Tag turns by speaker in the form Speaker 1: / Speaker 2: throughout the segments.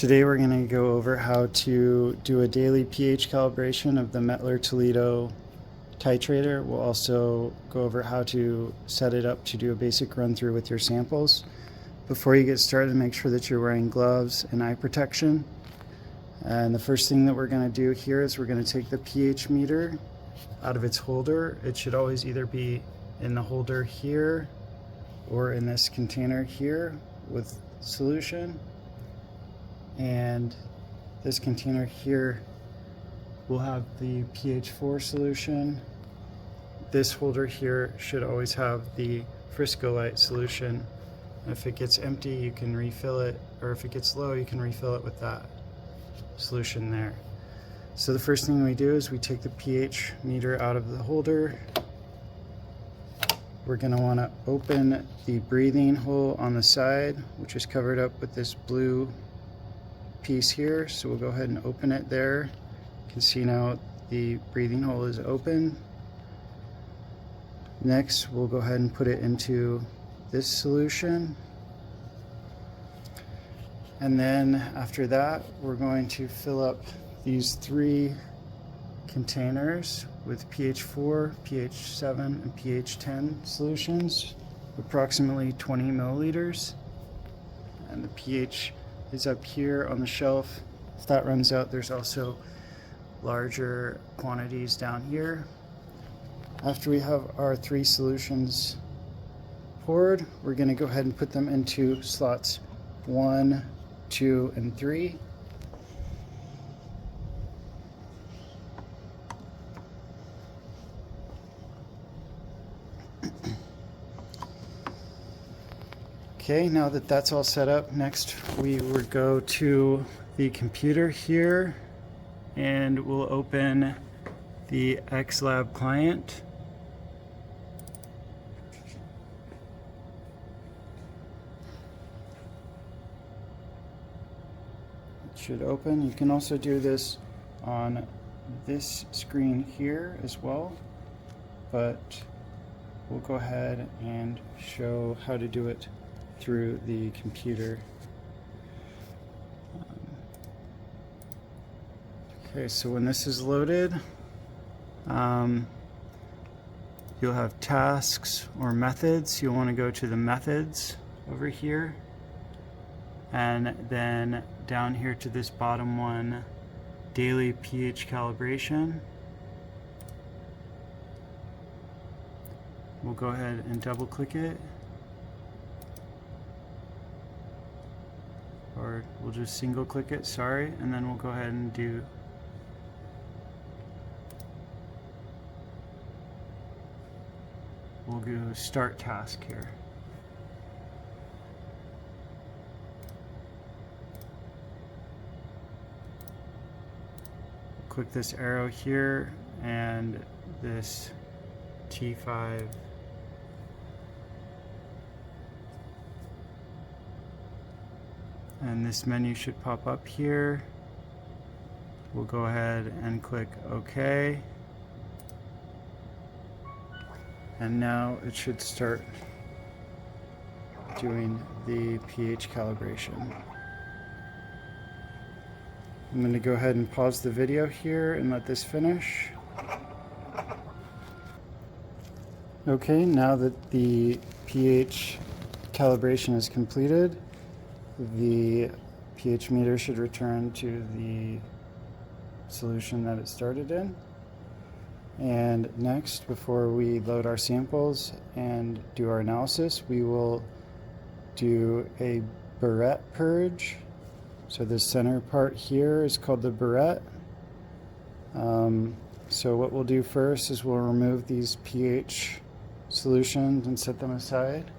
Speaker 1: Today we're going to go over how to do a daily pH calibration of the Metler Toledo Titrator. We'll also go over how to set it up to do a basic run through with your samples. Before you get started, make sure that you're wearing gloves and eye protection. And the first thing that we're going to do here is we're going to take the pH meter out of its holder. It should always either be in the holder here or in this container here with solution. And this container here will have the pH 4 solution. This holder here should always have the Frisco light solution. If it gets empty, you can refill it, or if it gets low, you can refill it with that solution there. So the first thing we do is we take the pH meter out of the holder. We're going to want to open the breathing hole on the side, which is covered up with this blue piece here. So we'll go ahead and open it there. You can see now the breathing hole is open. Next, we'll go ahead and put it into this solution. And then after that, we're going to fill up these 3 containers with pH 4, pH 7, and pH 10 solutions, approximately 20 milliliters. And the pH is up here on the shelf. If that runs out, there's also larger quantities down here. After we have our 3 solutions poured, we're going to go ahead and put them into slots 1, 2, and 3. Okay, now that that's all set up, next we would go to the computer here and we'll open the XLab client. It should open. You can also do this on this screen here as well, but we'll go ahead and show how to do it through the computer. Okay, so when this is loaded, you'll have tasks or methods. You'll want to go to the methods over here, and then down here to this bottom one, daily pH calibration. We'll go ahead and double click it, or we'll just single click it, sorry, and then we'll go ahead and do start task here. Click this arrow here and this T5. And this menu should pop up here. We'll go ahead and click OK. And now it should start doing the pH calibration. I'm going to go ahead and pause the video here and let this finish. Okay, now that the pH calibration is completed, the pH meter should return to the solution that it started in. And next, before we load our samples and do our analysis, we will do a burette purge. So the center part here is called the burette. So what we'll do first is we'll remove these pH solutions and set them aside.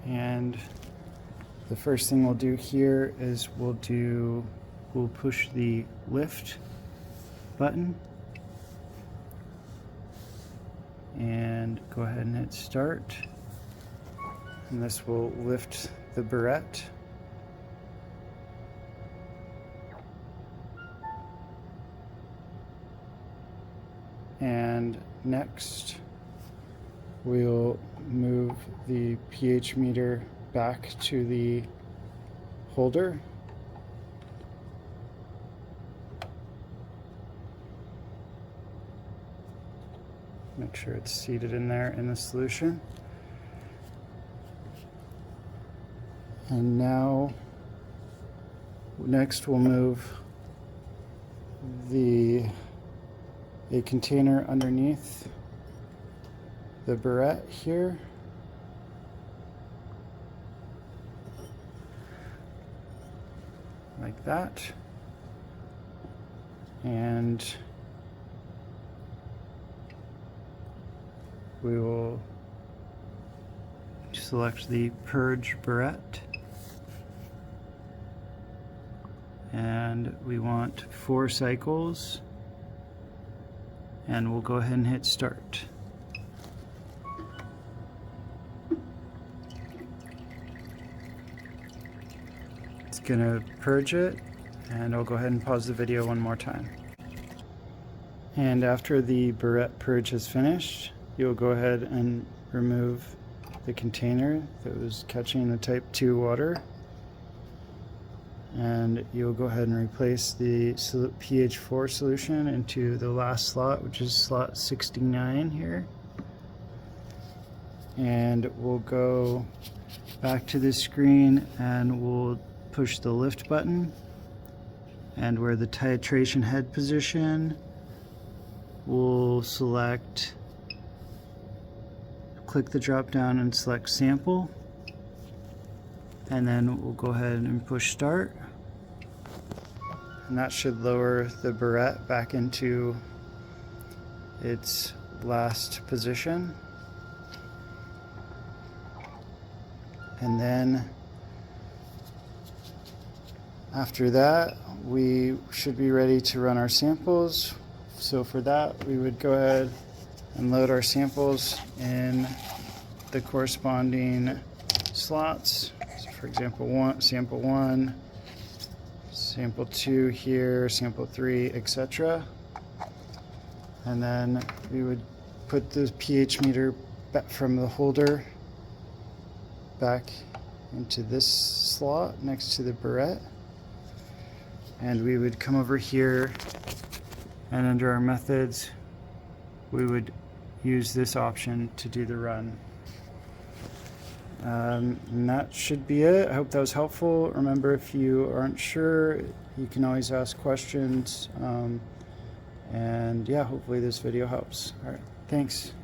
Speaker 1: And the first thing we'll do here is we'll push the lift button and go ahead and hit start, and this will lift the burette. And next, we'll move the pH meter back to the holder. Make sure it's seated in there in the solution. And now, next we'll move a container underneath the burette here. Like that. And we will select the purge burette. And we want 4 cycles, and we'll go ahead and hit start. It's gonna purge it, and I'll go ahead and pause the video one more time. And after the burette purge is finished, you'll go ahead and remove the container that was catching the type 2 water. And you'll go ahead and replace the pH 4 solution into the last slot, which is slot 69 here. And we'll go back to the screen and we'll push the lift button, and where the titration head position, we'll click the drop down and select sample, and then we'll go ahead and push start, and that should lower the burette back into its last position. And then after that, we should be ready to run our samples. So for that, we would go ahead and load our samples in the corresponding slots. So for example, sample 1, sample 2 here, sample 3, etc. And then we would put the pH meter back from the holder back into this slot next to the burette. And we would come over here, and under our methods, we would use this option to do the run. And that should be it. I hope that was helpful. Remember, if you aren't sure, you can always ask questions. And yeah, hopefully this video helps. All right, thanks.